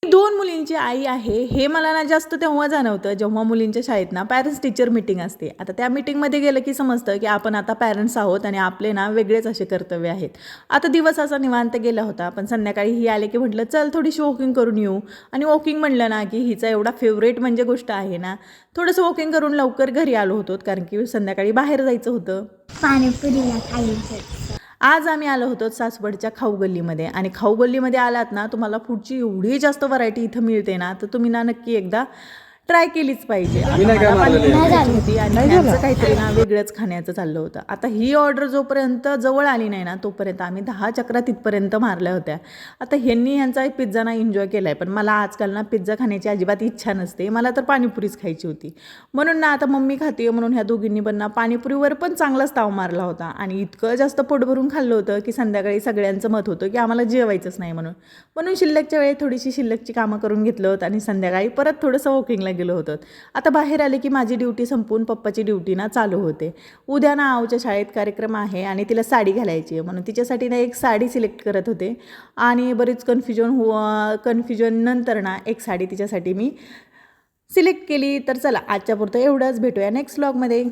2 मुलींची आई आहे हे मला ना जास्त तेव्हा जाणवतं जेव्हा मुलींच्या शाळेत ना पॅरेंट्स टीचर मीटिंग असते. आता त्या मीटिंगमध्ये गेलं की समजतं की आपण आता पॅरेंट्स आहोत आणि आपले ना वेगळेच असे कर्तव्य आहेत. आता दिवस असा निवांत गेला होता, पण संध्याकाळी ही आले की म्हटलं चल थोडीशी वॉकिंग करून येऊ. आणि वॉकिंग म्हणलं ना की हिचा एवढा फेवरेट म्हणजे गोष्ट आहे ना, थोडंसं वॉकिंग करून लवकर घरी आलो होतो कारण की संध्याकाळी बाहेर जायचं होतं. पाणीपुरीला खायचं. आज आम्ही आलो होतो सासवडच्या खाऊ गल्लीमध्ये आणि खाऊ गल्लीमध्ये आलात ना तुम्हाला फूडची एवढी जास्त व्हरायटी इथं मिळते ना, तर तुम्ही ना नक्की एकदा ट्राय केलीच पाहिजे. मला पाणीपुरी खायची होती आणि ह्यांचं काहीतरी ना वेगळंच खाण्याचं चाललं होतं. आता ही ऑर्डर जोपर्यंत जवळ आली नाही ना तोपर्यंत आम्ही 10 चक्रा तिथपर्यंत मारल्या होत्या. आता ह्यांनी ह्यांचा पिझ्झा ना एन्जॉय केला आहे, पण मला आजकाल ना पिझ्झा खाण्याची अजिबात इच्छा नसते. मला तर पाणीपुरीच खायची होती. म्हणून ना आता मम्मी खाते म्हणून ह्या दोघींनी पण ना पाणीपुरीवर पण चांगलाच ताव मारला होता आणि इतकं जास्त पोट भरून खाल्लं होतं की संध्याकाळी सगळ्यांचं मत होतं की आम्हाला जेवायचंच नाही म्हणून शिल्लकच्या वेळी थोडीशी शिल्लकची कामं करून घेतलं होतं आणि संध्याकाळी परत थोडंसं वॉकिंगला गेलो होतो. आता बाहेर आले की माझी ड्युटी संपून पप्पाची ड्युटी ना चालू होते. उद्या ना आऊच्या शाळेत कार्यक्रम आहे आणि तिला साडी घालायची आहे म्हणून तिच्यासाठी ना एक साडी सिलेक्ट करत होते आणि बरीच कन्फ्युजन नंतर ना एक साडी तिच्यासाठी मी सिलेक्ट केली. तर चला आजच्या पुरतं एवढंच, भेटूया नेक्स्ट व्लॉगमध्ये.